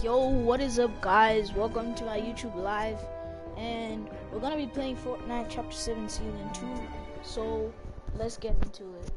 Yo, what is up, guys? Welcome to my YouTube live, and we're gonna be playing Fortnite Chapter 7 Season 2, so let's get into it.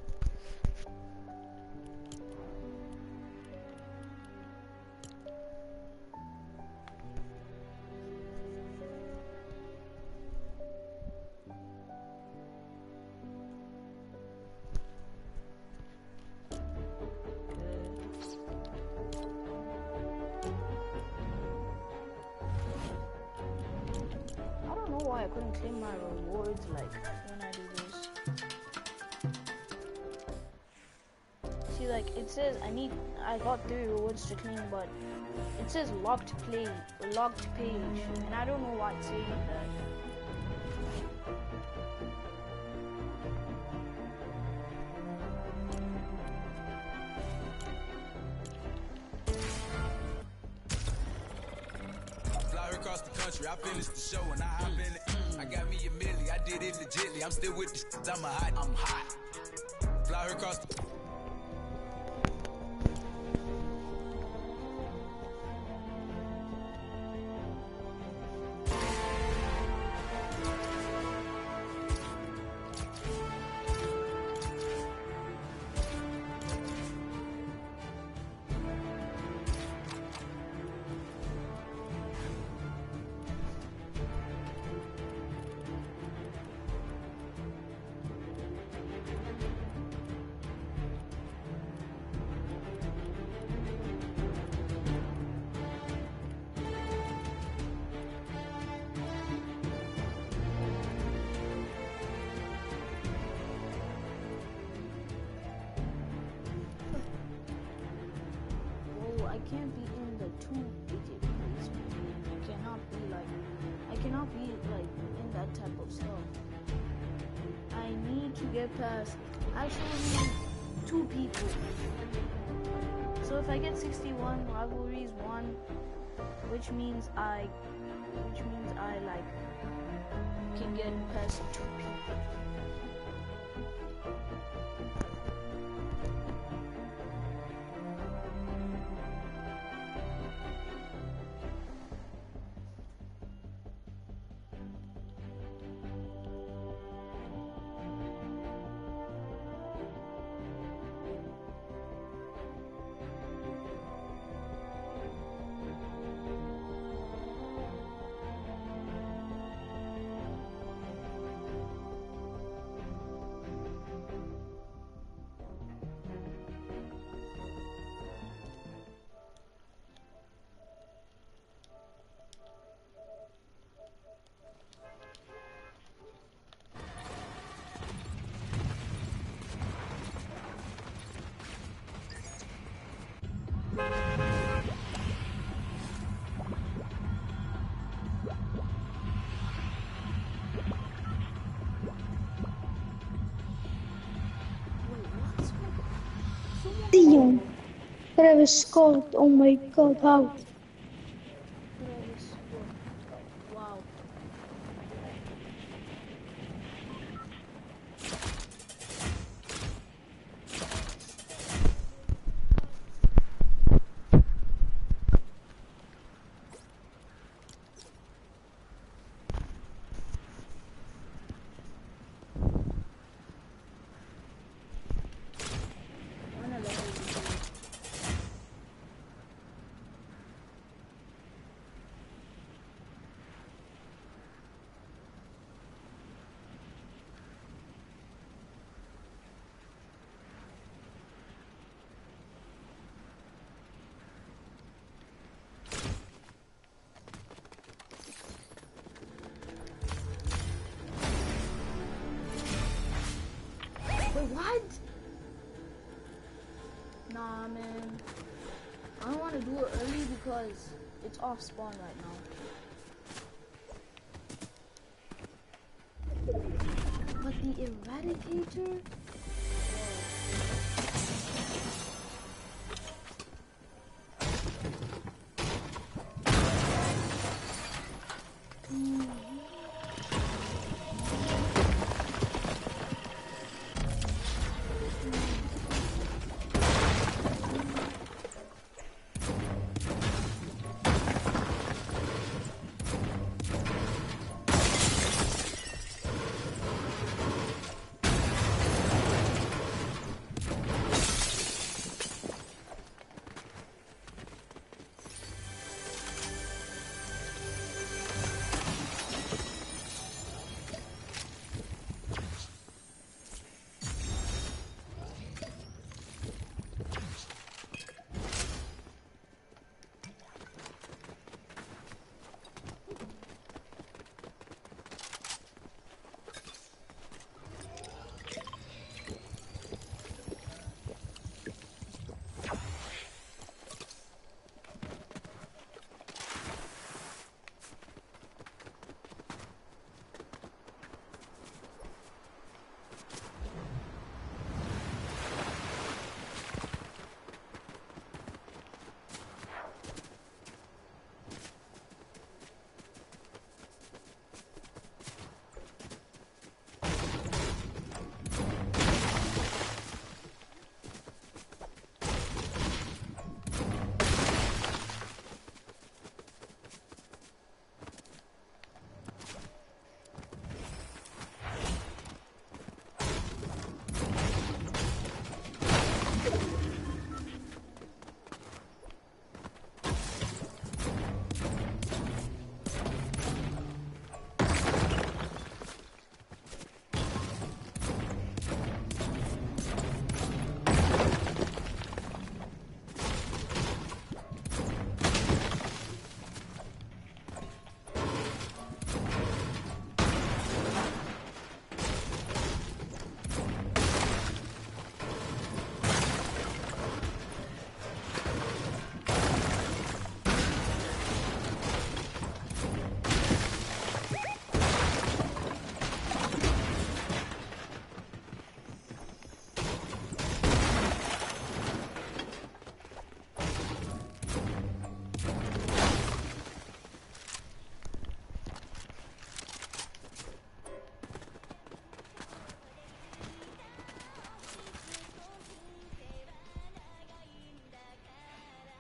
I couldn't claim my rewards like when I do this. See, like it says I got 3 rewards to claim, but it says locked page, and I don't know why it's saying that. Across the country, I finished the show and I hop in it. I got me a milli, I did it legitly. I'm still with the shit, I'm hot. Fly her across the I can't be in the 2-digit place. I cannot be like in that type of stuff. I need to get past actually 2 people. So if I get 61 rivalries 1, which means I like can get past 2 people. Damn. Travis Scott, oh my god, how? Travis Scott. Wow. Wait, what? Nah, man. I don't want to do it early because it's off spawn right now. But the Eradicator?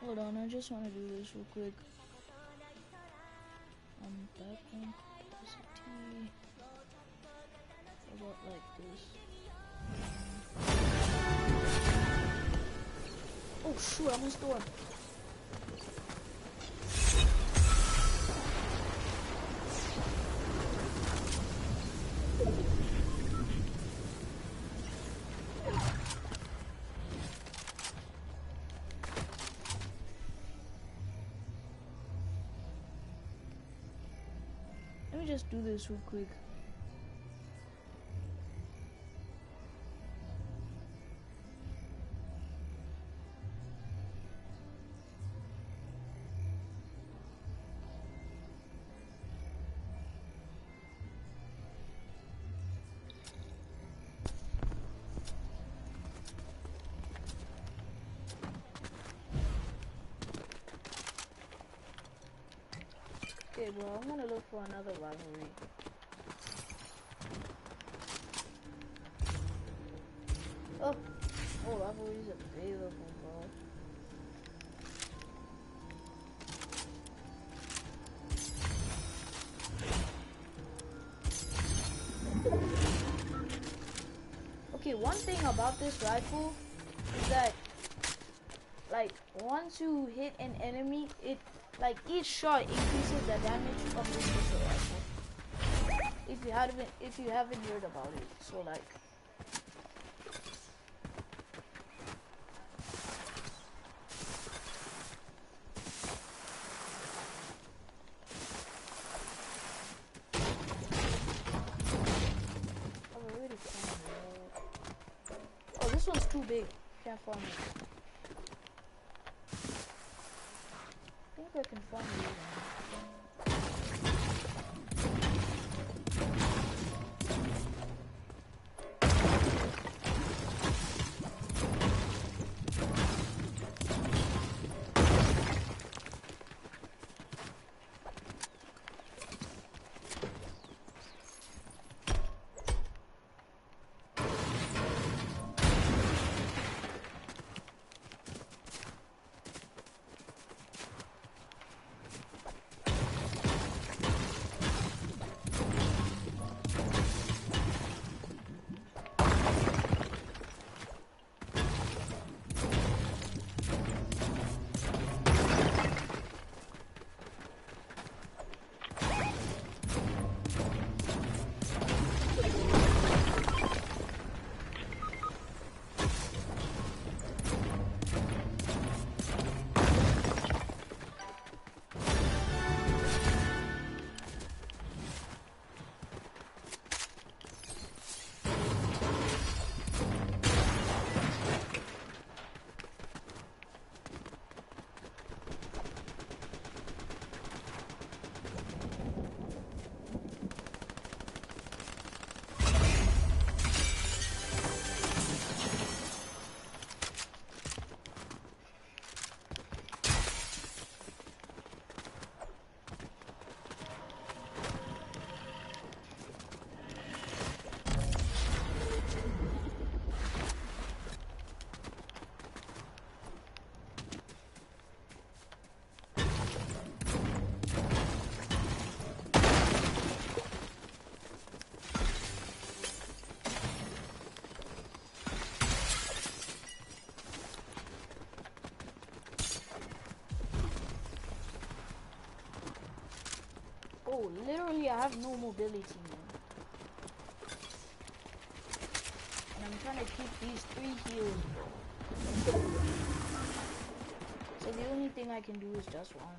Hold on, I just want to do this real quick. Background capacity. About like this. Oh shoot, I missed the one. Let me just do this real quick. Okay, bro, I'm gonna look for another rivalry. Oh, rivalries available, bro. Okay, one thing about this rifle is that, like, once you hit an enemy, it, like, each shot increases the damage of this missile rifle. If you haven't heard about it, so like. Oh, this one's too big. Can't farm it. I think I can farm it. Oh, literally, I have no mobility, man. And I'm trying to keep these 3 heals, bro. So the only thing I can do is just one.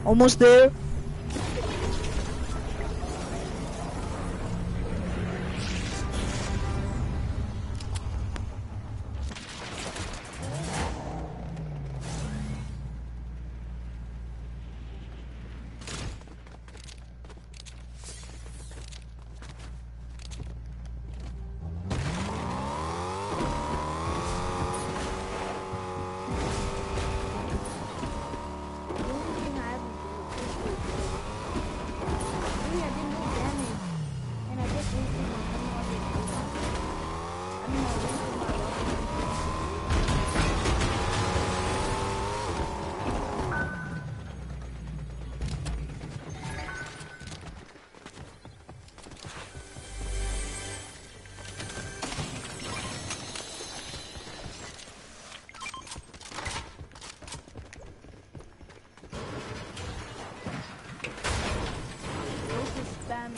Almost there. The only thing I haven't done is maybe I did no damage, and I just wasted my spam.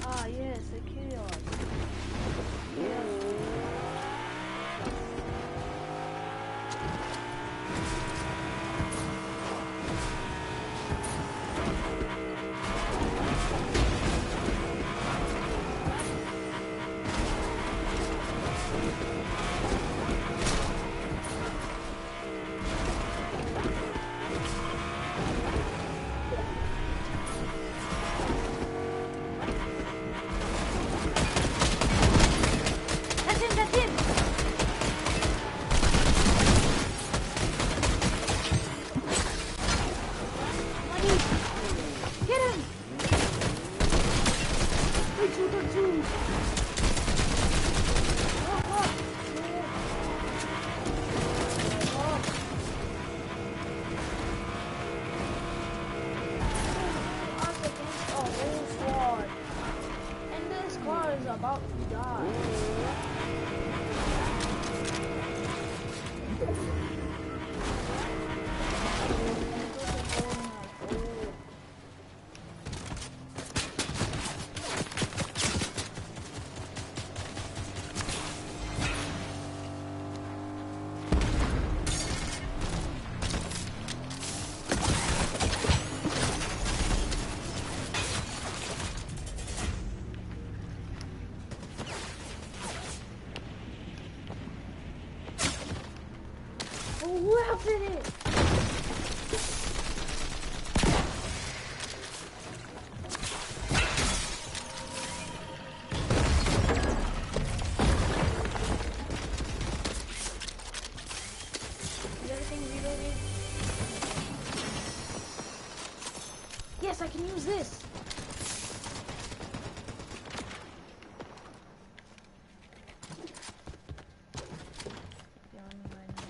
Ah, yes, a chaos. Chaos. That's him, that's him! Money! Get him! 3, 2, 2. Up against a whole squad. And this car is about to die. Oh, who outfit it? Is everything reloaded? Yes, I can use this. Yawning right now.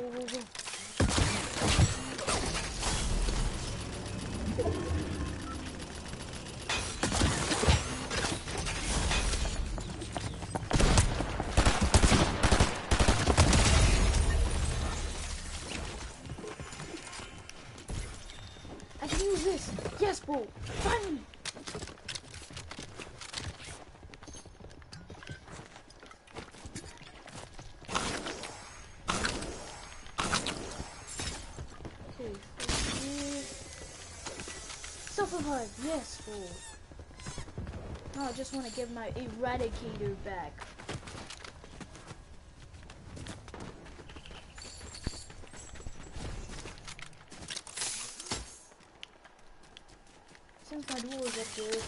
Go, go, go. I can use this. Yes, bro. Finally. Okay, self-revive. Yes, bro. Now I just want to get my eradicator back. Since my duel is up there.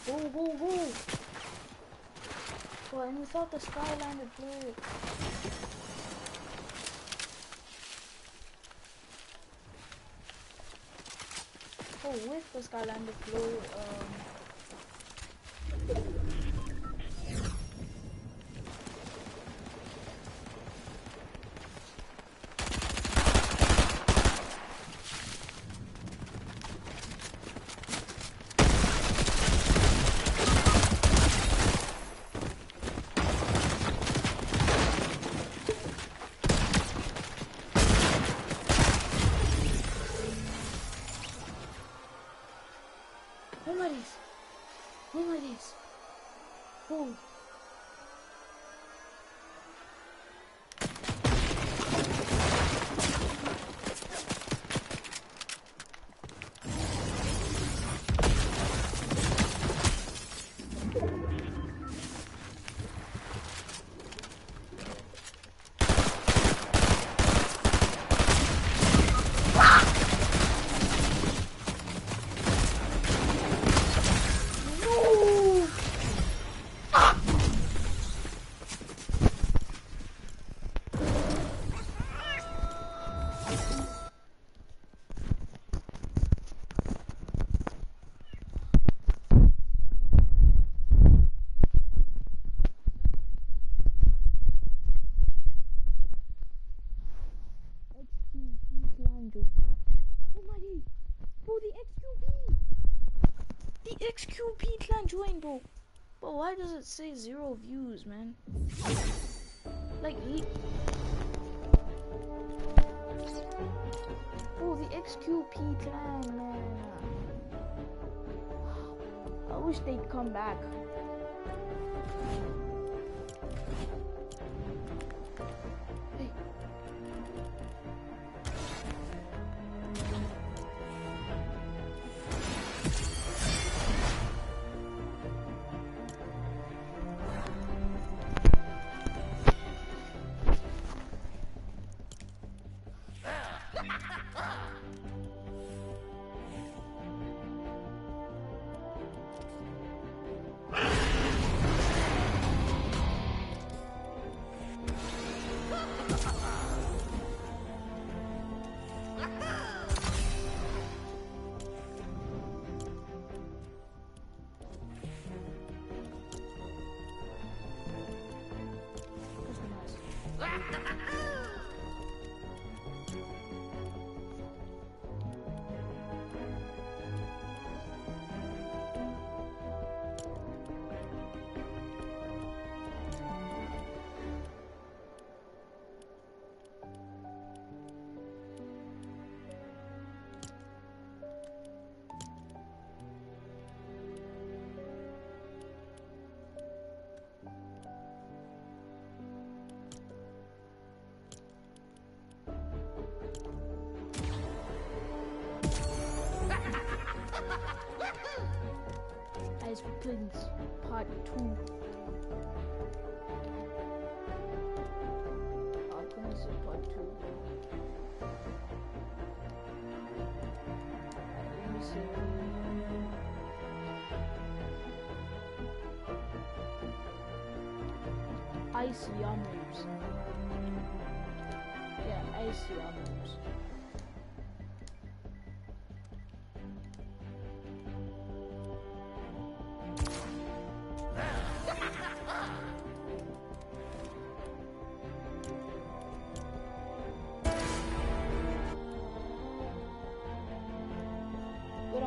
Go, go, go! Well, and we thought the Skylander blew it. Oh, with the Skylander blew, Nobody's. Oh. The XQP clan joined, bro. But why does it say 0 views, man? Like oh, the XQP clan, man. I wish they'd come back. Hey. Ice Prince Part 2. I'm gonna say Part 2. Let me see. Icy Yammers. Yeah, Icy Yammers.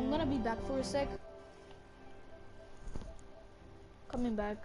I'm gonna be back for a sec. Coming back.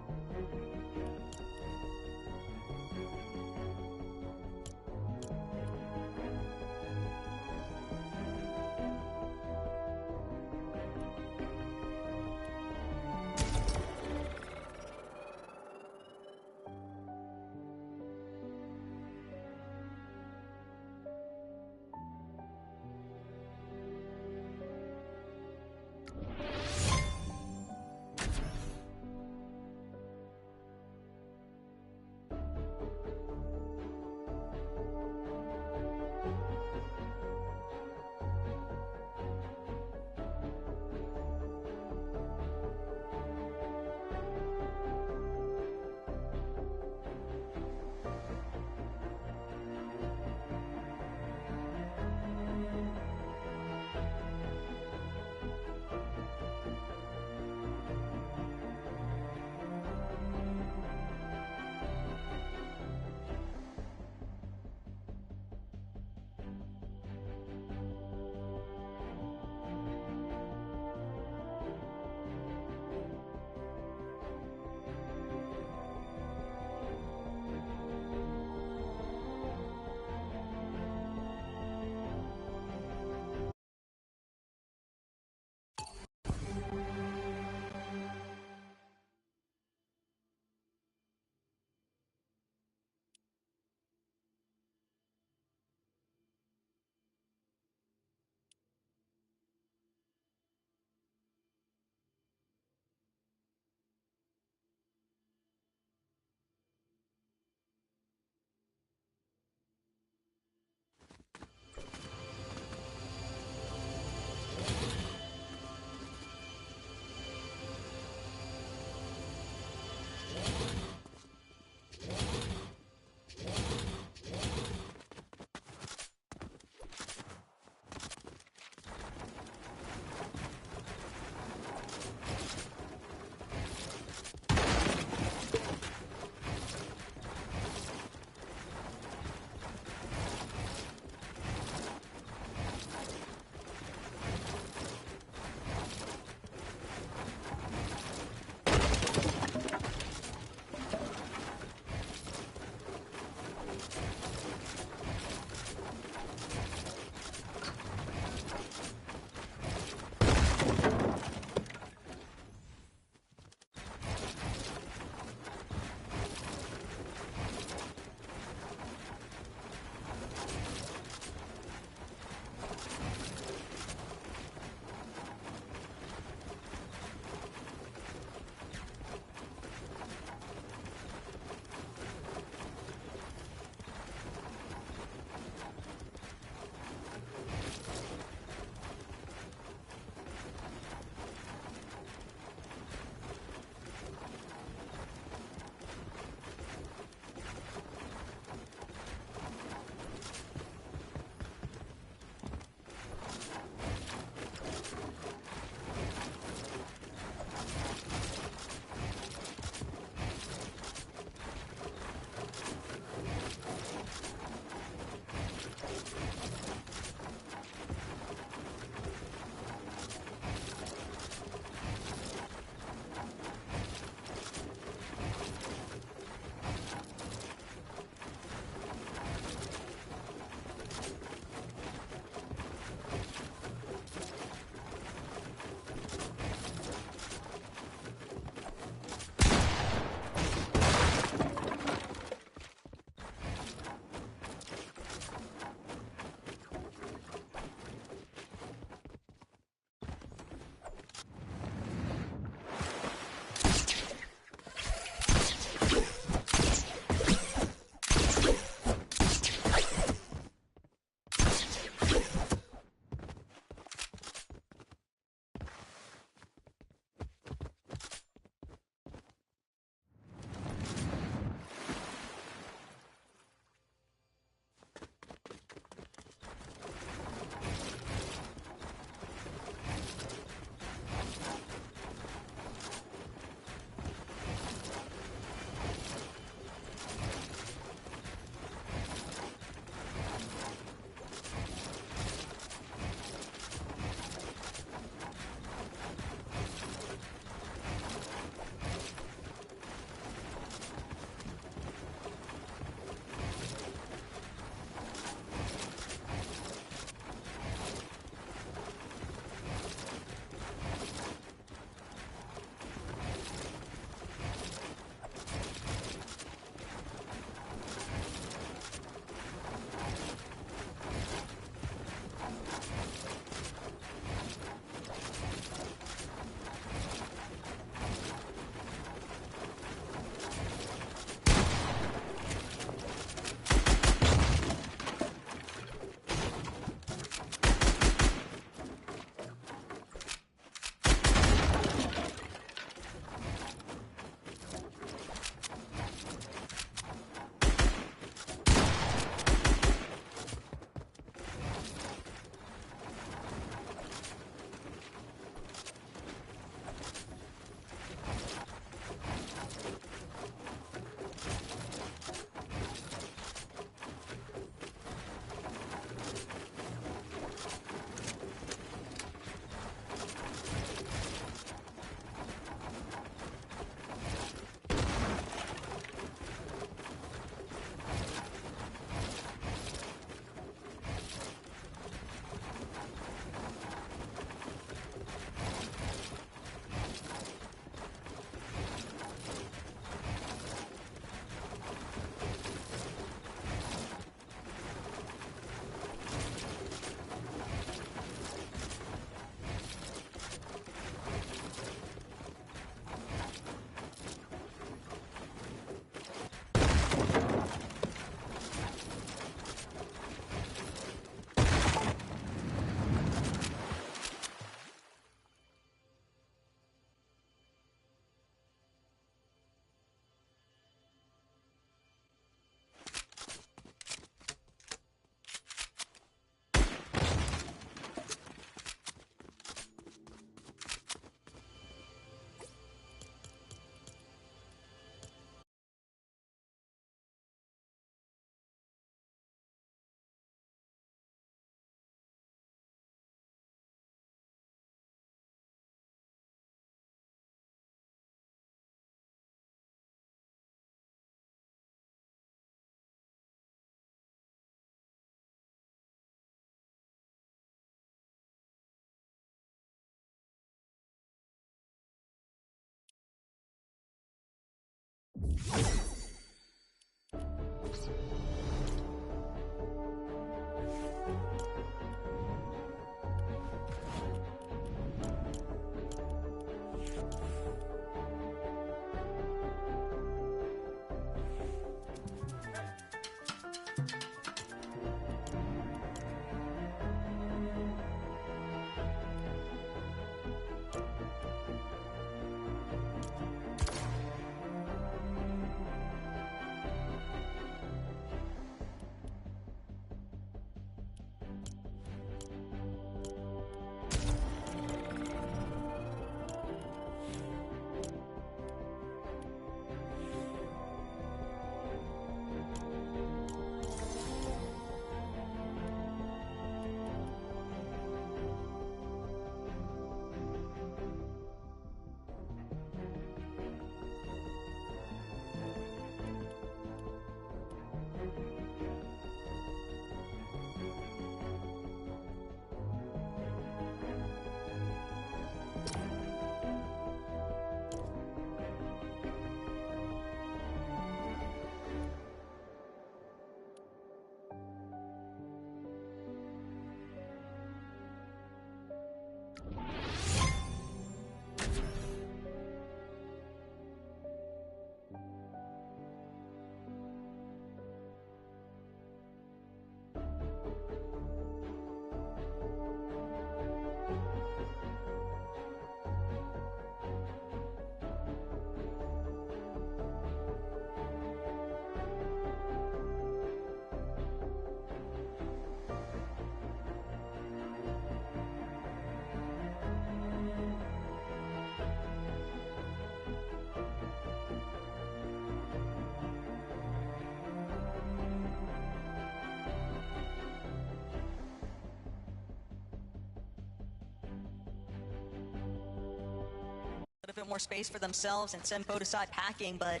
A bit more space for themselves and send to side packing, but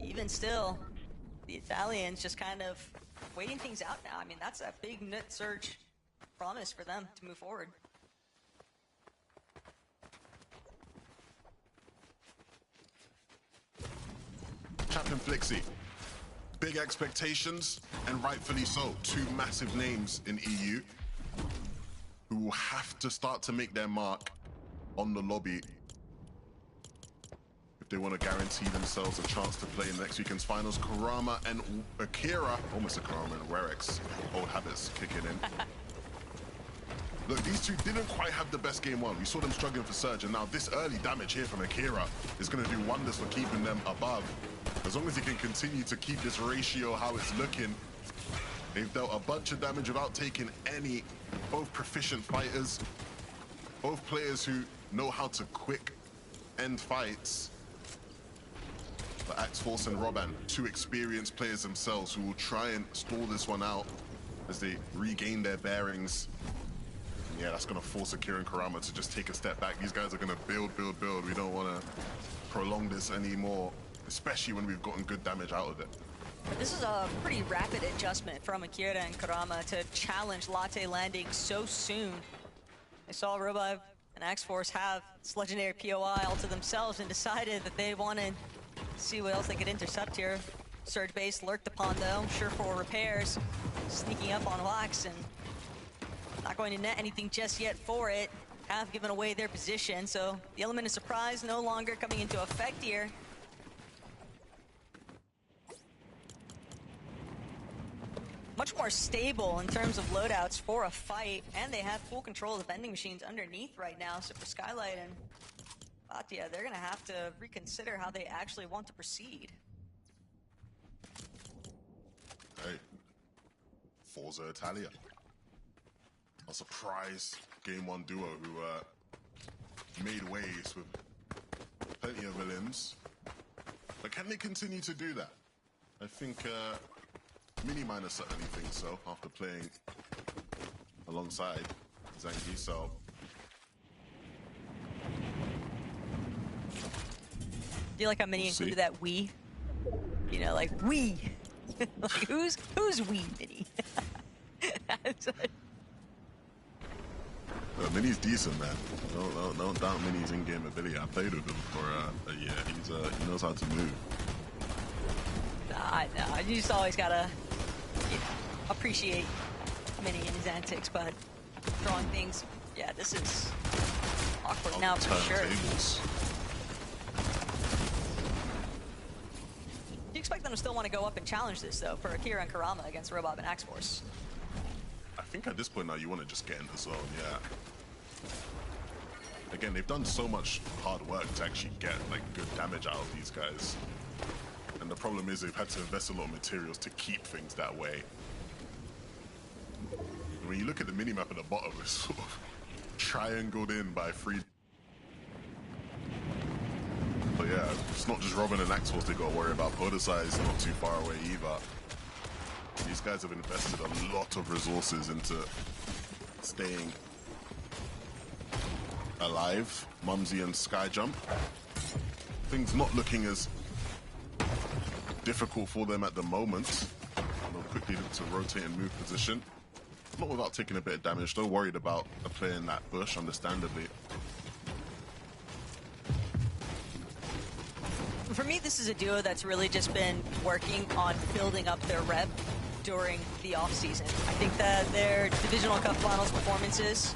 even still, the Italians just kind of waiting things out now. I mean, that's a big net surge promise for them to move forward. Captain Flixie, big expectations, and rightfully so. Two massive names in EU who will have to start to make their mark on the lobby if they want to guarantee themselves a chance to play in next weekend's finals. Kurama and Akira, almost a Kurama and Werex, old habits kicking in. Look, these two didn't quite have the best game one. We saw them struggling for Surge, and now this early damage here from Akira is going to do wonders for keeping them above. As long as he can continue to keep this ratio how it's looking, they've dealt a bunch of damage without taking any. Both proficient fighters, both players who know how to quick end fights. But Axforce and Roban, two experienced players themselves who will try and stall this one out as they regain their bearings. And yeah, that's going to force Akira and Kurama to just take a step back. These guys are going to build. We don't want to prolong this anymore, especially when we've gotten good damage out of it. But this is a pretty rapid adjustment from Akira and Kurama to challenge Latte landing so soon. They saw Roba and Axforce have this legendary POI all to themselves and decided that they wanted to see what else they could intercept here. Surge base lurked upon though, sure for repairs, sneaking up on Wax and not going to net anything just yet for it. Have given away their position, so the element of surprise no longer coming into effect here. Much more stable in terms of loadouts for a fight, and they have full control of the vending machines underneath right now. So for Skylight and Batia, they're gonna have to reconsider how they actually want to proceed. Hey, Forza Italia. A surprise game one duo who made waves with plenty of villains. But can they continue to do that? I think Miniminer certainly thinks so after playing alongside Zangi, so. Do you like how many included that we? You know, like we. Like who's we, Mini? Mini's decent, man. Don't doubt Mini's in-game ability. I played with him for a year. He knows how to move. I know. You just always gotta, you know, appreciate Mini and his antics, but throwing things, yeah, this is awkward now for sure. Turntables. Do you expect them to still want to go up and challenge this, though, for Akira and Kurama against Robot and X-Force? I think at this point now you want to just get in the zone, yeah. Again, they've done so much hard work to actually get like good damage out of these guys. And the problem is they've had to invest a lot of materials to keep things that way. And when you look at the minimap at the bottom, it's sort of triangled in by 3. But yeah, it's not just Robin and Axels they got to worry about. Podesai is not too far away either. These guys have invested a lot of resources into staying alive. Mumsy and Skyjump. Things not looking as difficult for them at the moment. They'll quickly look to rotate and move position. Not without taking a bit of damage, though. Worried about a player in that bush, understandably. For me, this is a duo that's really just been working on building up their rep during the off-season. I think that their Divisional Cup Finals performances,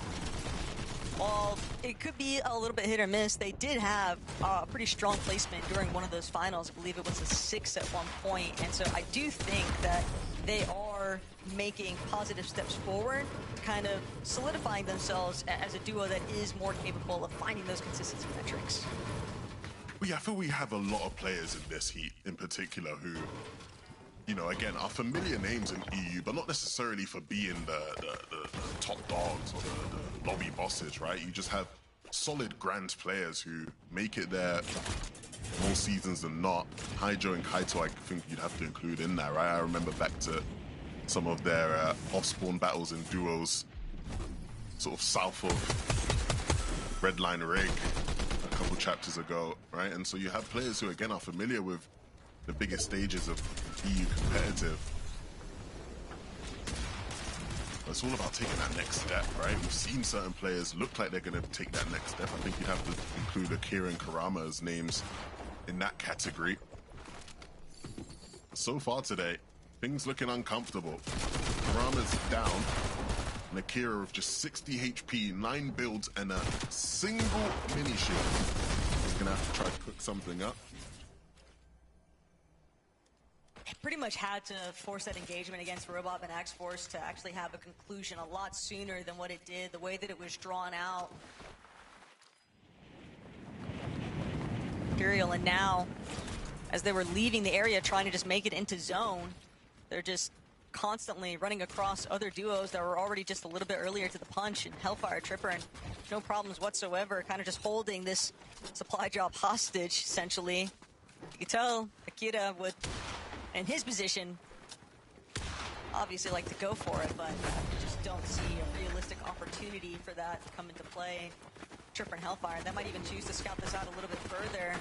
while it could be a little bit hit or miss, they did have a pretty strong placement during one of those finals. I believe it was a 6 at one point. And so I do think that they are making positive steps forward, kind of solidifying themselves as a duo that is more capable of finding those consistency metrics. Well, yeah, I feel we have a lot of players in this heat in particular who, you know, again, are familiar names in EU, but not necessarily for being the top dogs or the lobby bosses, right? You just have solid grand players who make it there more seasons than not. Haijo and Kaito, I think you'd have to include in there, right? I remember back to some of their off-spawn battles in duos, sort of south of Redline Rig a couple chapters ago, right? And so you have players who, again, are familiar with the biggest stages of EU competitive. But it's all about taking that next step, right? We've seen certain players look like they're going to take that next step. I think you'd have to include Akira and Kurama as names in that category. So far today, things looking uncomfortable. Kurama's down, and Akira with just 60 HP, 9 builds, and a single mini shield. He's going to have to try to cook something up. Pretty much had to force that engagement against Robot and X-Force to actually have a conclusion a lot sooner than what it did, the way that it was drawn out. Imperial, and now, as they were leaving the area trying to just make it into zone, they're just constantly running across other duos that were already just a little bit earlier to the punch, and Hellfire Tripper, and no problems whatsoever, kind of just holding this supply drop hostage, essentially. You can tell Akira would, in his position, obviously like to go for it, but just don't see a realistic opportunity for that to come into play. Tripper and Hellfire, they might even choose to scout this out a little bit further.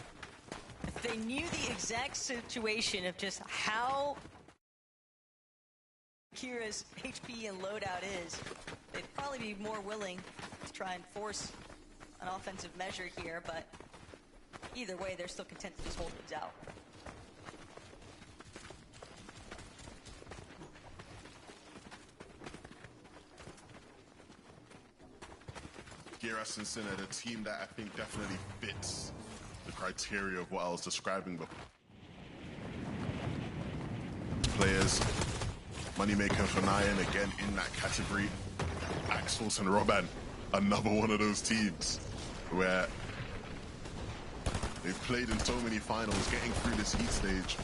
If they knew the exact situation of just how Kira's HP and loadout is, they'd probably be more willing to try and force an offensive measure here, but either way, they're still content to just hold things out. Gira Cincinnati, a team that I think definitely fits the criteria of what I was describing before. Players, moneymaker for Nyan, again in that category. Axels and Roban, another one of those teams where they've played in so many finals. Getting through this heat stage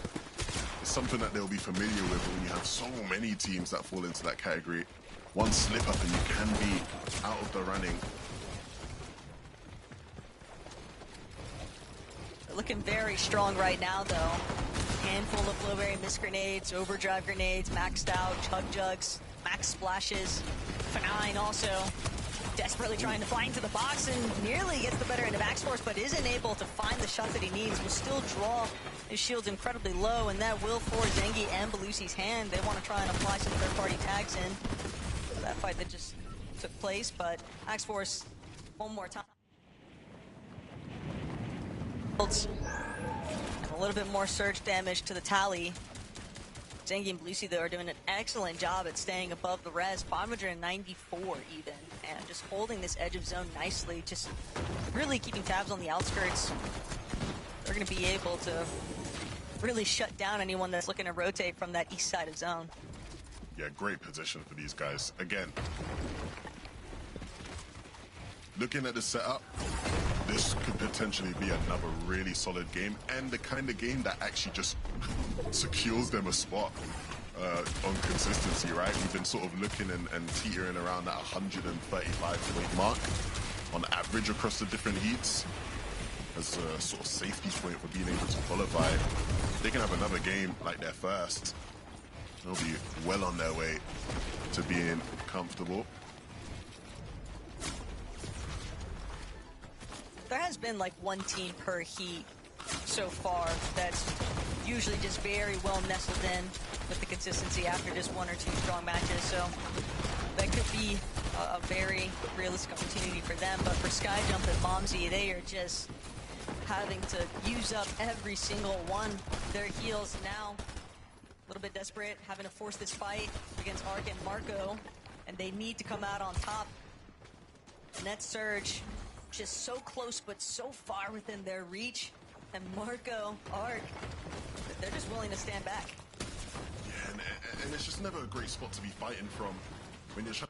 is something that they'll be familiar with when you have so many teams that fall into that category. One slip up and you can be out of the running. Looking very strong right now, though. Handful of Flowberry Mist Grenades, Overdrive Grenades, maxed out, Chug Jugs, max splashes. F9 also desperately trying to fly into the box and nearly gets the better end of X-Force, but isn't able to find the shot that he needs. Will still draw his shields incredibly low, and that will force Zengi and Belusi's hand. They want to try and apply some third-party tags in for that fight that just took place, but X-Force, one more time. And a little bit more surge damage to the tally. Zengi and Lucy, though, are doing an excellent job at staying above the res, 594 even, and just holding this edge of zone nicely, just really keeping tabs on the outskirts. They're going to be able to really shut down anyone that's looking to rotate from that east side of zone. Yeah, great position for these guys. Again, looking at the setup, this could potentially be another really solid game, and the kind of game that actually just secures them a spot on consistency, right? We've been sort of looking and teetering around that 135 point mark on average across the different heats as a sort of safety point for being able to qualify. They can have another game like their first. They'll be well on their way to being comfortable. There has been like one team per heat so far that's usually just very well nestled in with the consistency after just one or two strong matches, so that could be a very realistic opportunity for them. But for Skyjump and Momsy, they are just having to use up every single one of their heals now. A little bit desperate, having to force this fight against Ark and Marco, and they need to come out on top. And that Surge, just so close but so far within their reach. And Marco, Ark, they're just willing to stand back. Yeah, and it's just never a great spot to be fighting from when you're trying.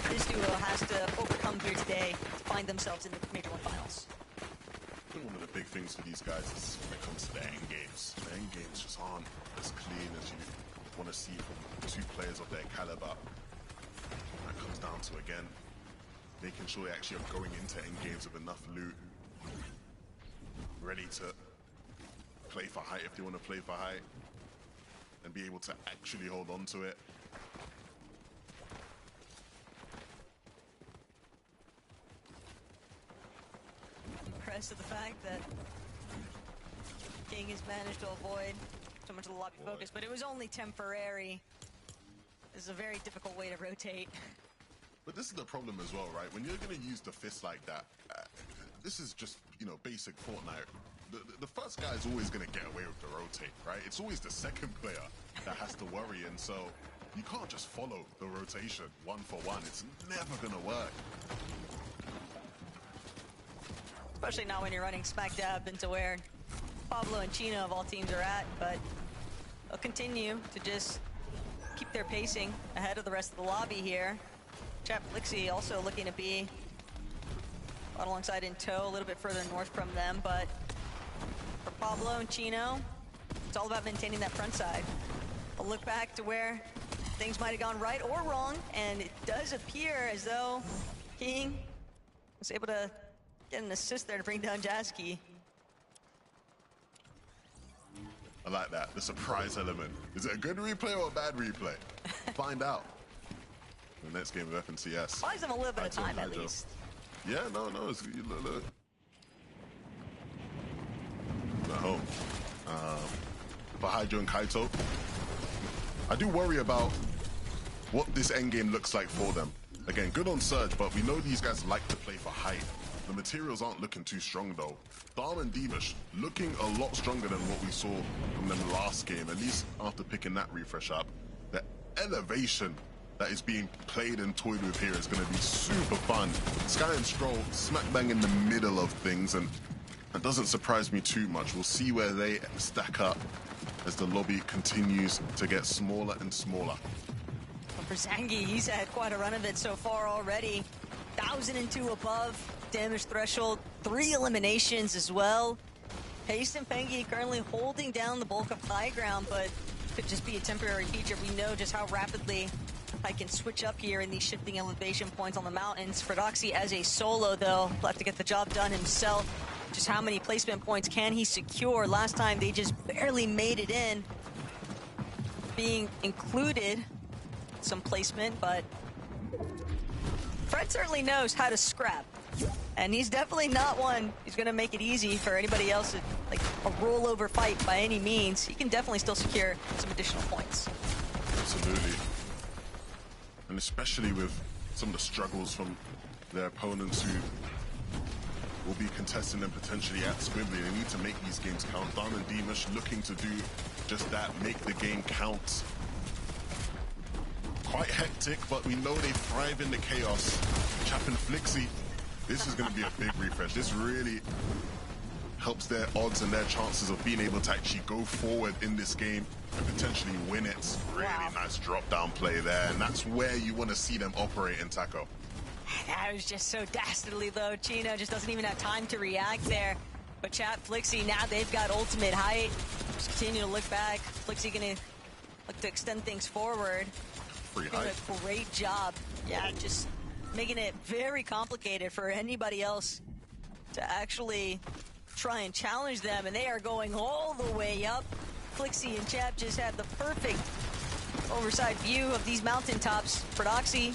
This duo has to overcome here today to find themselves in the Major 1 finals. I think one of the big things for these guys is when it comes to the end games. The end games just aren't as clean as you want to see from two players of their caliber. That comes down to, again, making sure they actually are going into end games with enough loot, ready to play for height if they want to play for height, and be able to actually hold on to it. Impressed with the fact that King has managed to avoid so much of the lobby focus, but it was only temporary. This is a very difficult way to rotate. But this is the problem as well, right? When you're going to use the fist like that, this is just, you know, basic Fortnite. The first guy is always going to get away with the rotate, right? It's always the second player that has to worry, and so you can't just follow the rotation one for one. It's never going to work. Especially not when you're running smack dab into where Pablo and Chino of all teams are at, but they'll continue to just keep their pacing ahead of the rest of the lobby here. Chap Lixie also looking to be right alongside in tow, a little bit further north from them, but for Pablo and Chino, it's all about maintaining that front side. A look back to where things might have gone right or wrong, and it does appear as though King was able to get an assist there to bring down Jaski. I like that, the surprise element. Is it a good replay or a bad replay? Find out. The next game of FNCS. Buys them a little bit of time at least. Yeah, no, it's look. At home. For Hydro and Kaito, I do worry about what this endgame looks like for them. Again, good on Surge, but we know these guys like to play for height. The materials aren't looking too strong though. Dharm and Divish looking a lot stronger than what we saw from them last game, at least after picking that refresh up. The elevation that is being played and toyed with here is going to be super fun. Sky and Stroll smack bang in the middle of things, and that doesn't surprise me too much. We'll see where they stack up as the lobby continues to get smaller and smaller. But for Zangi, he's had quite a run of it so far already. 1,002 above damage threshold, 3 eliminations as well. Haste and Pengi currently holding down the bulk of high ground, but could just be a temporary feature. We know just how rapidly I can switch up here in these shifting elevation points on the mountains. Fordoxy as a solo, though, will have to get the job done himself. Just how many placement points can he secure? Last time they just barely made it in. Being included some placement, but Fred certainly knows how to scrap. And he's definitely not one who's going to make it easy for anybody else, like a rollover fight by any means. He can definitely still secure some additional points. Absolutely. And especially with some of the struggles from their opponents who will be contesting them potentially at Squibbly. They need to make these games count. Don and Dimash looking to do just that, make the game count. Quite hectic, but we know they thrive in the chaos. Chap and Flixie, this is going to be a big refresh. This really helps their odds and their chances of being able to actually go forward in this game and potentially win it. Really nice drop-down play there, and that's where you want to see them operate in Taco. That was just so dastardly, though. Chino just doesn't even have time to react there. But Chat, Flixie, now they've got ultimate height. Just continue to look back. Flixie gonna look to extend things forward. Free Doing height. a great job. Yeah, just making it very complicated for anybody else to actually try and challenge them, and they are going all the way up. Flixie and Chap just had the perfect overside view of these mountaintops. Fordoxy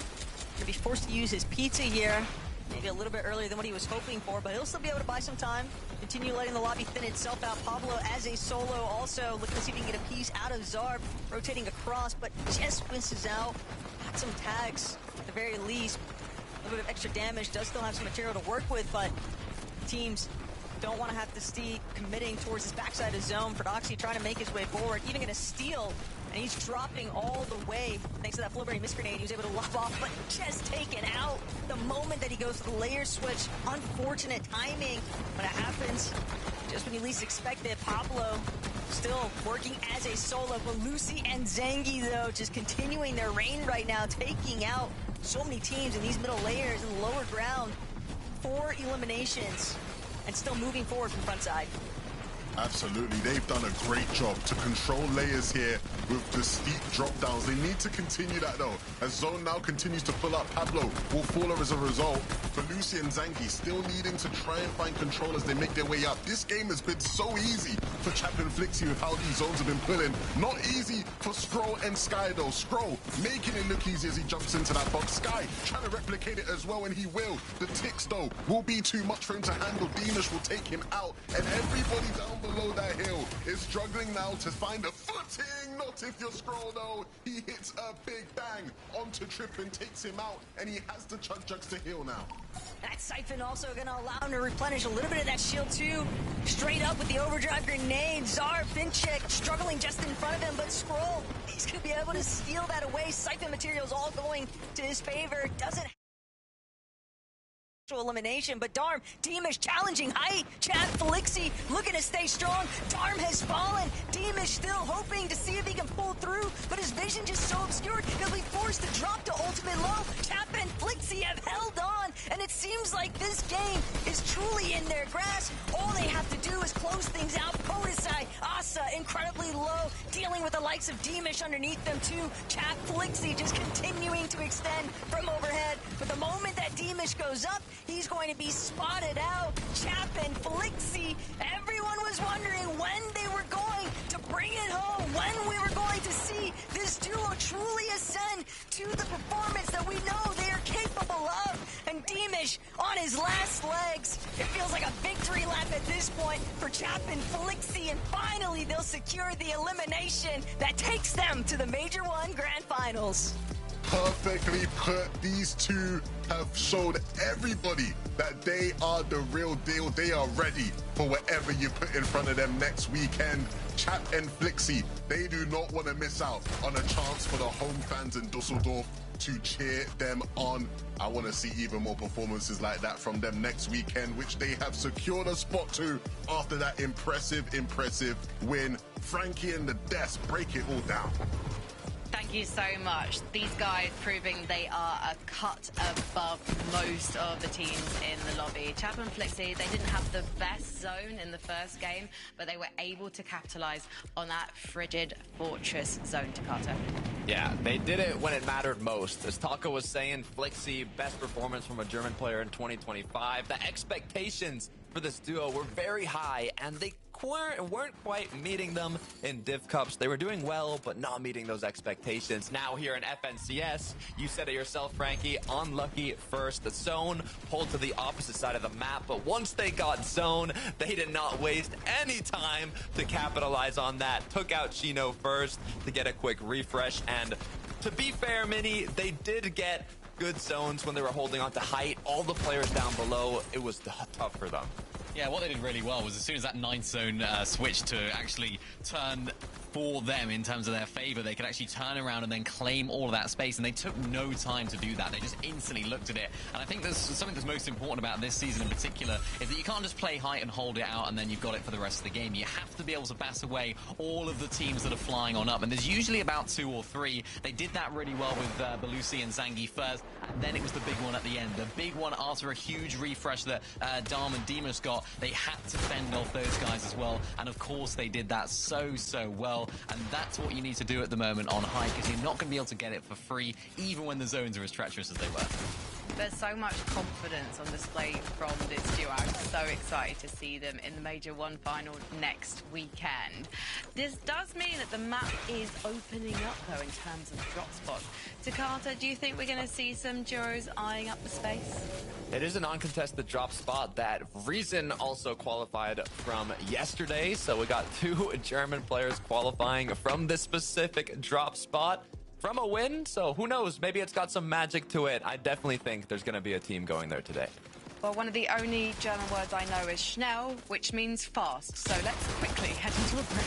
gonna be forced to use his pizza here. Maybe a little bit earlier than what he was hoping for, but he'll still be able to buy some time. Continue letting the lobby thin itself out. Pablo as a solo also looking to see if he can get a piece out of Zarb, rotating across, but just misses out. Got some tags at the very least. A little bit of extra damage, does still have some material to work with, but teams don't want to have to see committing towards his backside of zone. Fordoxy trying to make his way forward, even going to steal, and he's dropping all the way. Thanks to that Flowberry Mist Grenade, he was able to lob off, but just taken out the moment that he goes to the layer switch. Unfortunate timing when it happens just when you least expect it. Pablo still working as a solo, but Lucy and Zangi, though, just continuing their reign right now, taking out so many teams in these middle layers and lower ground. 4 eliminations. And still moving forward from front side. Absolutely, they've done a great job to control layers here with the steep drop downs. They need to continue that though. As Zone now continues to pull up, Pablo will fall as a result. But Lucy and Zangi still needing to try and find control as they make their way up. This game has been so easy for Chap and Flixie with how these zones have been pulling. Not easy for Skrull and Sky though. Skrull making it look easy as he jumps into that box. Sky trying to replicate it as well, and he will. The ticks though will be too much for him to handle. Dimash will take him out, and everybody down below that hill is struggling now to find a footing. Not if you're Skrull though. He hits a big bang onto Trip and takes him out, and he has to chug jugs to heal now. That Siphon also going to allow him to replenish a little bit of that shield too. Straight up with the overdrive grenade. Zarb, Finchek struggling just in front of him, but Skrull, he's going to be able to steal that away. Siphon materials all going to his favor. Doesn't elimination, but Darm, Dimash challenging height. Chad Flixie looking to stay strong. Darm has fallen. Dimash still hoping to see if he can pull through, but his vision just so obscured he'll be forced to drop to ultimate low. Chap and Flixie have held on, and it seems like this game is truly in their grasp. All they have to do is close things out. Podesai, Asa incredibly low, dealing with the likes of Dimash underneath them too. Chap Flixie just continuing to extend from overhead, but the moment that Dimash goes up, he's going to be spotted out. Chap and Flixie, everyone was wondering when they were going to bring it home, when we were going to see this duo truly ascend to the performance that we know they are capable of. And Dimash on his last legs. It feels like a victory lap at this point for Chap and Flixie, and finally they'll secure the elimination that takes them to the Major 1 Grand Finals. Perfectly put. These two have showed everybody that they are the real deal. They are ready for whatever you put in front of them next weekend. Chap and Flixie, they do not want to miss out on a chance for the home fans in Dusseldorf to cheer them on. I want to see even more performances like that from them next weekend, which they have secured a spot to after that impressive win. Frankie and the Desk break it all down. Thank you. you so much. These guys proving they are a cut above most of the teams in the lobby. Chap and Flixie, they didn't have the best zone in the first game, but they were able to capitalize on that frigid fortress zone, Takata. Yeah, they did it when it mattered most. As Taka was saying, Flixie, best performance from a German player in 2025. The expectations for this duo were very high, and they weren't quite meeting them in Div Cups. They were doing well, but not meeting those expectations. Now here in FNCS, you said it yourself, Frankie, unlucky first. The zone pulled to the opposite side of the map, but once they got zone, they did not waste any time to capitalize on that. Took out Chino first to get a quick refresh, and to be fair, Mini, they did get good zones when they were holding on to height. All the players down below, it was tough for them. Yeah, what they did really well was as soon as that 9th zone switched to actually turn for them in terms of their favor, they could actually turn around and then claim all of that space, and they took no time to do that. They just instantly looked at it, and I think there's something that's most important about this season in particular is that you can't just play height and hold it out and then you've got it for the rest of the game. You have to be able to bass away all of the teams that are flying on up, and there's usually about 2 or 3. They did that really well with Belusi and Zangi first, and then it was the big one at the end. The big one after a huge refresh that Dharm and Demus got. They had to fend off those guys as well, and of course they did that so well, and that's what you need to do at the moment on high, because you're not going to be able to get it for free, even when the zones are as treacherous as they were. There's so much confidence on display from this duo. I'm so excited to see them in the Major 1 final next weekend. This does mean that the map is opening up, though, in terms of drop spots. Takata, do you think we're going to see some duos eyeing up the space? It is an uncontested drop spot that Reason also qualified from yesterday. So we got 2 German players qualifying from this specific drop spot from a win. So who knows? Maybe it's got some magic to it. I definitely think there's going to be a team going there today. Well, one of the only German words I know is schnell, which means fast. So let's quickly head into a break.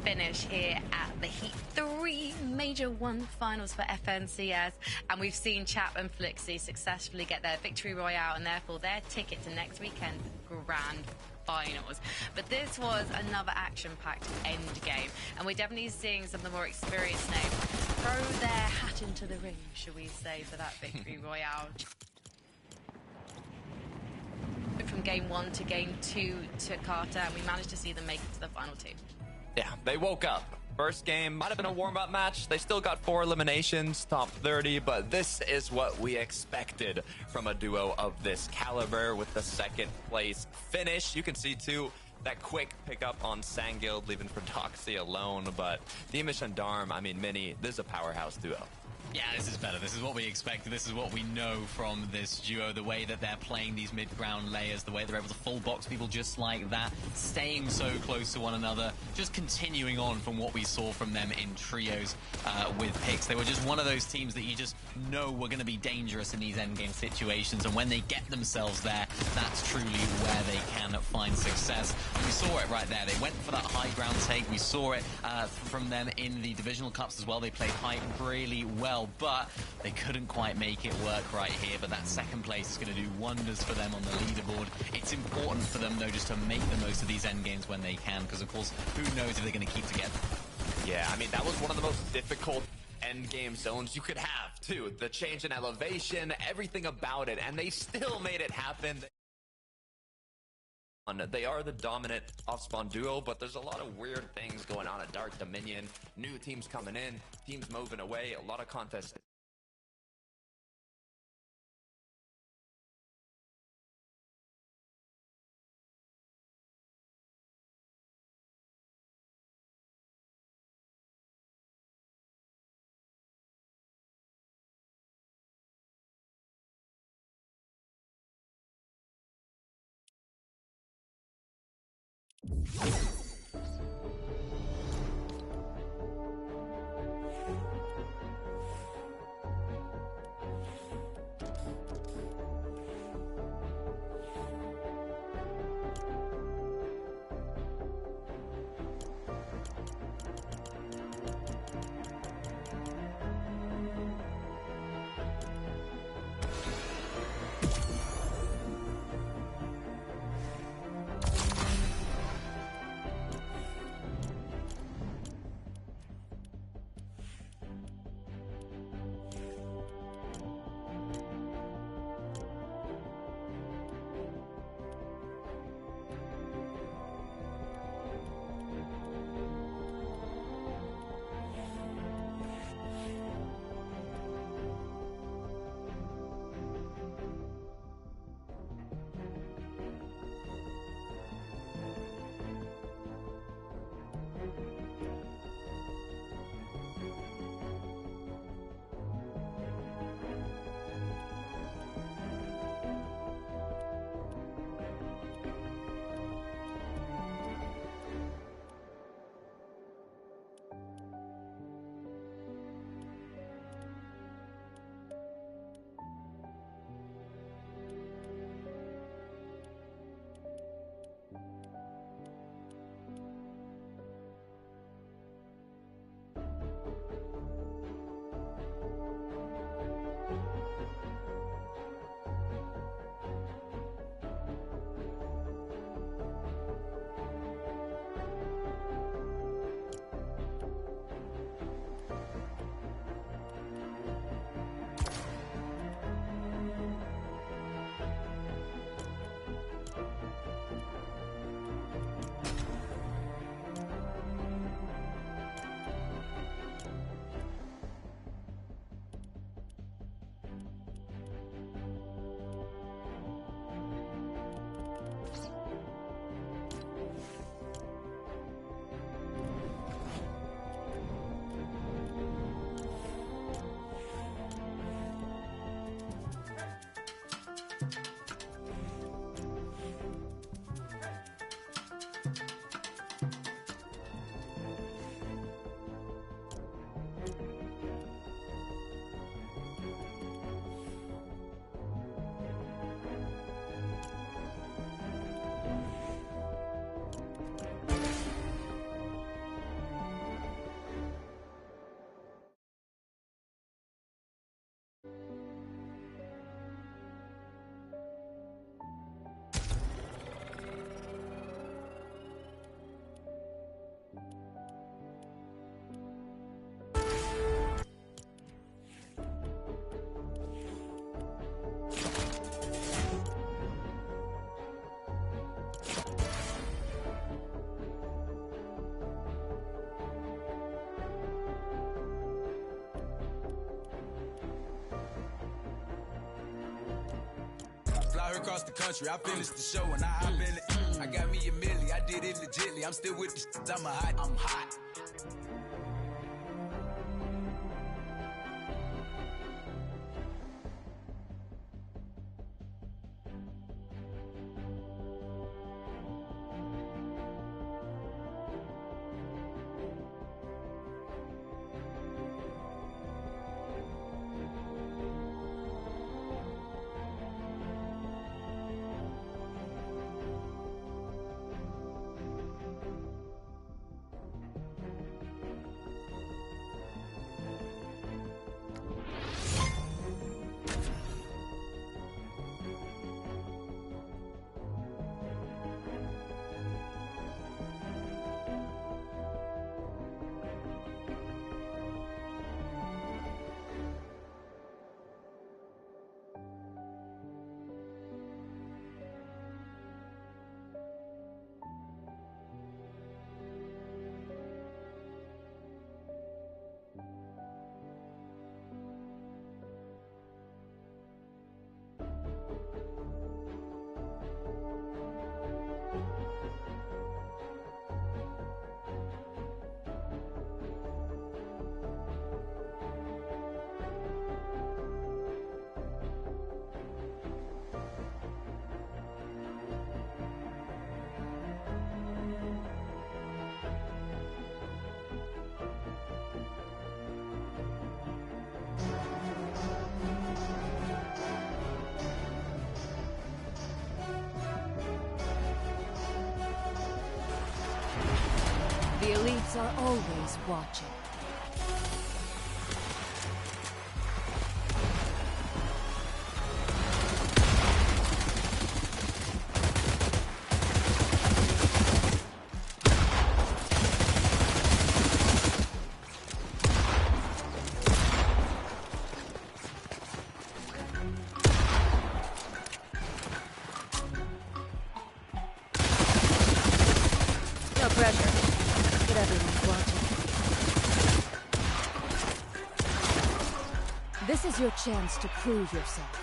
finish here at the Heat 3 Major 1 Finals for FNCS. And we've seen Chap and Flixie successfully get their victory royale and therefore their ticket to next weekend's Grand Finals. But this was another action-packed end game, and we're definitely seeing some of the more experienced names throw their hat into the ring, shall we say, for that victory royale. From game 1 to game 2 to Carter, and we managed to see them make it to the final 2. Yeah, they woke up. First game might have been a warm-up match. They still got 4 eliminations, top 30, but this is what we expected from a duo of this caliber with the second place finish. You can see, too, that quick pickup on Sanguild, leaving for Doxy alone, but Demish and Darm, I mean, Mini, this is a powerhouse duo. Yeah, this is better. This is what we expected. This is what we know from this duo. The way that they're playing these mid-ground layers, the way they're able to full box people just like that, staying so close to one another, just continuing on from what we saw from them in trios with picks. They were just one of those teams that you just know were going to be dangerous in these endgame situations, and when they get themselves there, that's truly where they can find success. We saw it right there. They went for that high ground take. We saw it from them in the divisional cups as well. They played high really well, but they couldn't quite make it work right here. But that second place is going to do wonders for them on the leaderboard. It's important for them, though, just to make the most of these end games when they can, because, of course, who knows if they're going to keep together. Yeah, I mean, that was one of the most difficult end game zones you could have, too. The change in elevation, everything about it, and they still made it happen. They are the dominant off-spawn duo, but there's a lot of weird things going on at Dark Dominion. New teams coming in, teams moving away, a lot of contests. her across the country. I finished the show and I hop in it. I got me a milli, I did it legitly. I'm still with the shit, I'm hot. The elites are always watching. No pressure. But everyone's watching. This is your chance to prove yourself.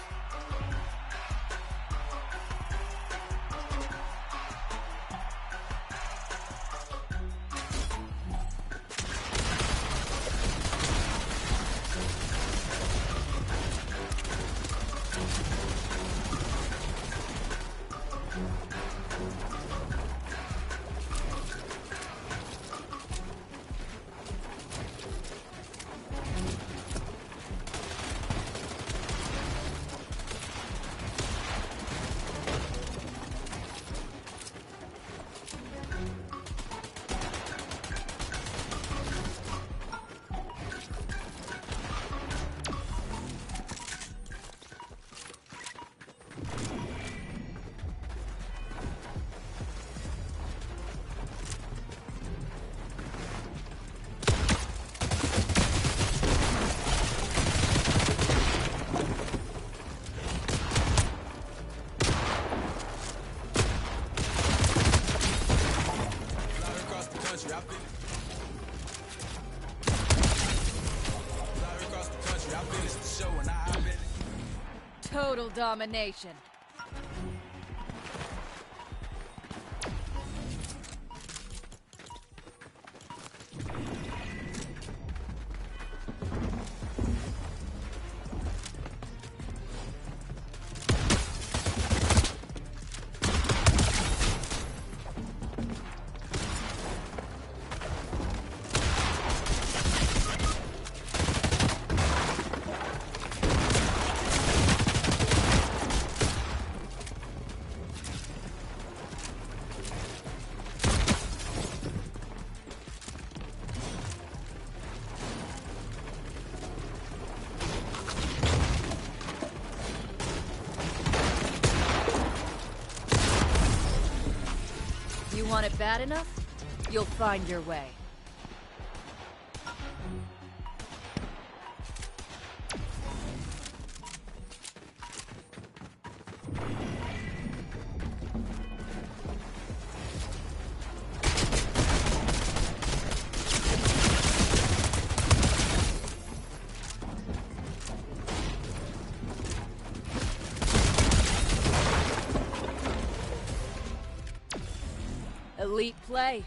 Total domination. You want it bad enough? You'll find your way. Elite play.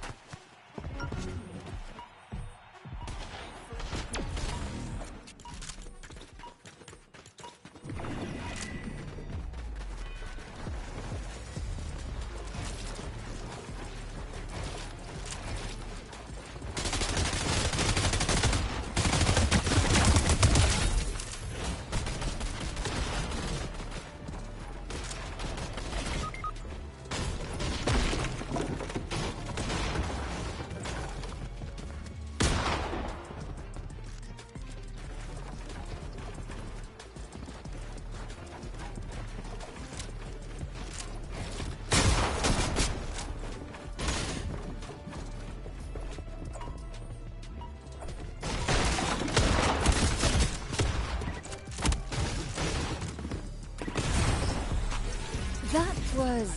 That was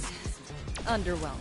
underwhelming.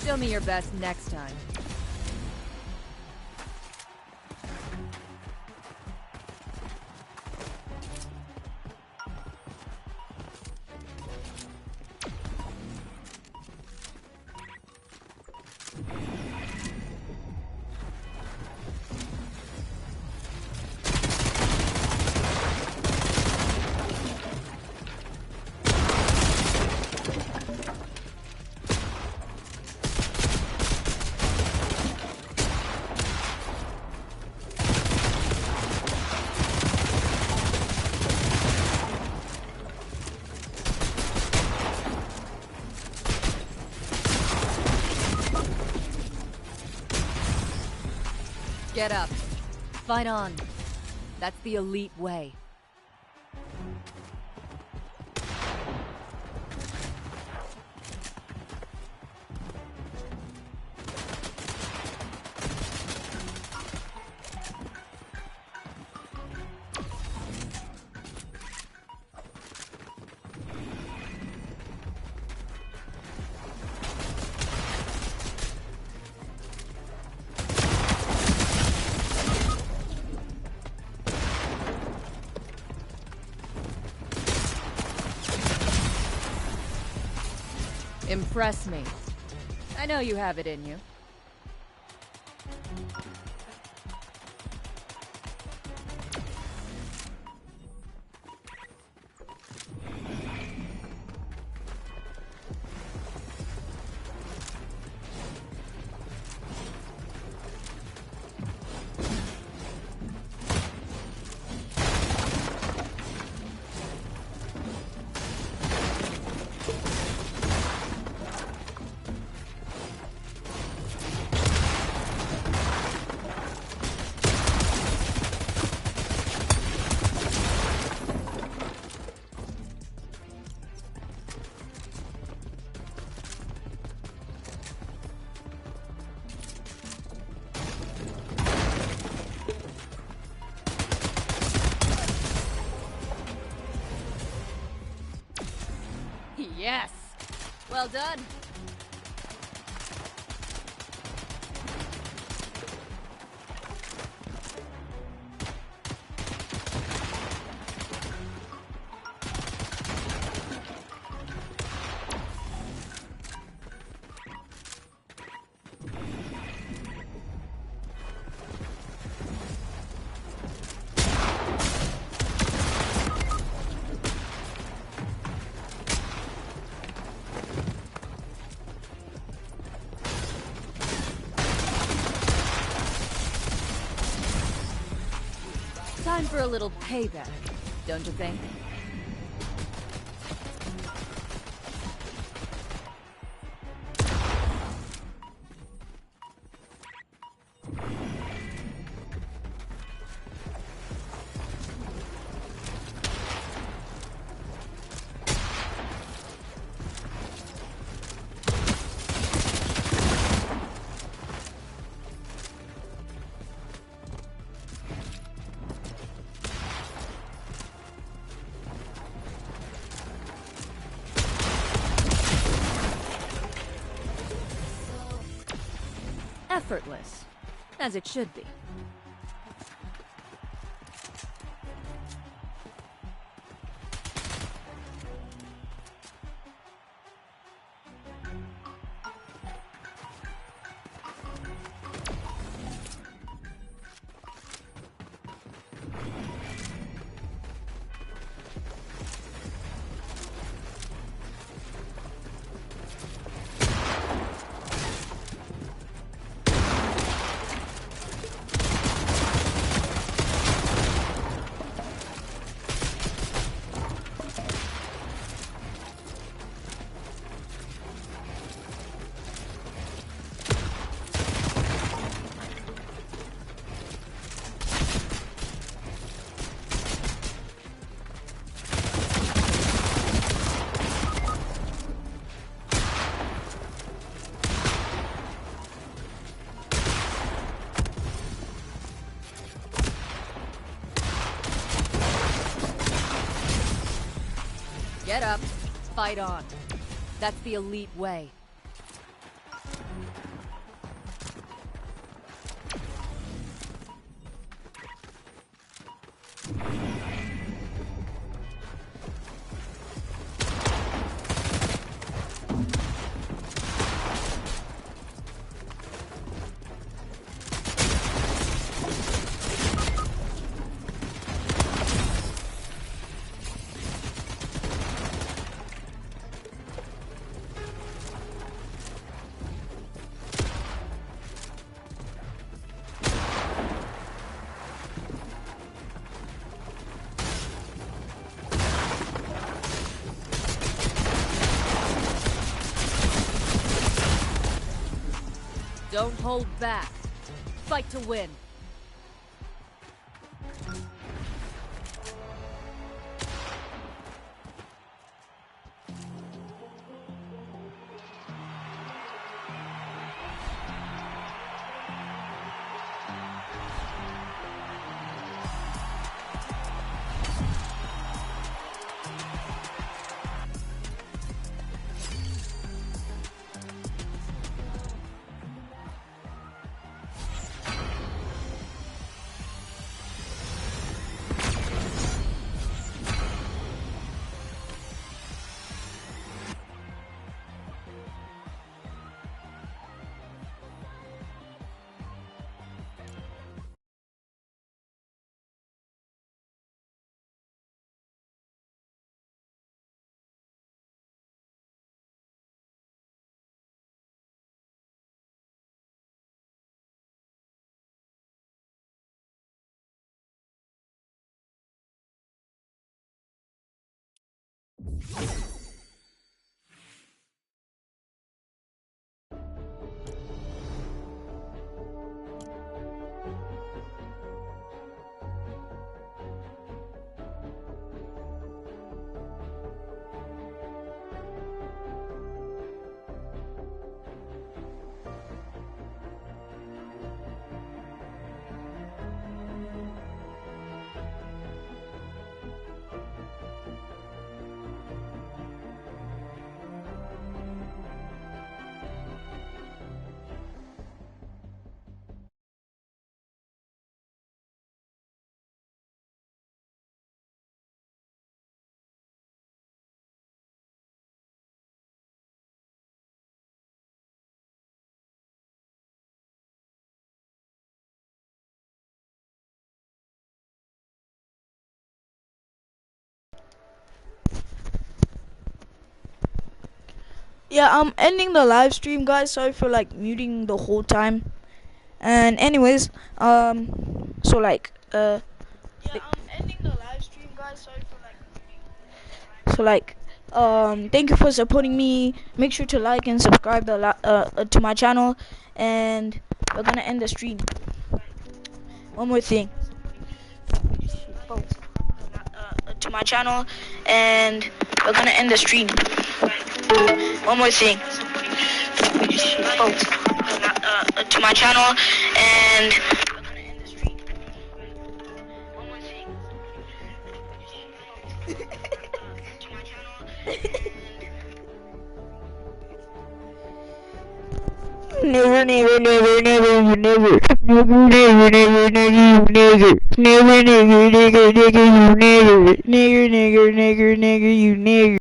Show me your best next time. Get up. Fight on. That's the elite way. Impress me. I know you have it in you. Yes! Well done! Time for a little payback, don't you think? Effortless, as it should be. Get up, fight on. That's the elite way. Don't hold back. Fight to win. Yeah, I'm ending the live stream, guys. Sorry for like muting the whole time. And anyways, so like Yeah, I'm ending the live stream, guys. Sorry for thank you for supporting me. Make sure to like and subscribe to my channel, and we're gonna end the stream. One more thing. To my channel, and we're gonna end the stream. One more thing. To my channel, and we're gonna end the stream. One more thing. To my channel. Never, never, never, never, you never, never, never, never, never, you never, never, never, nigger, nigger, nigger, you never, nigger, nigger, nigger, nigger, you never.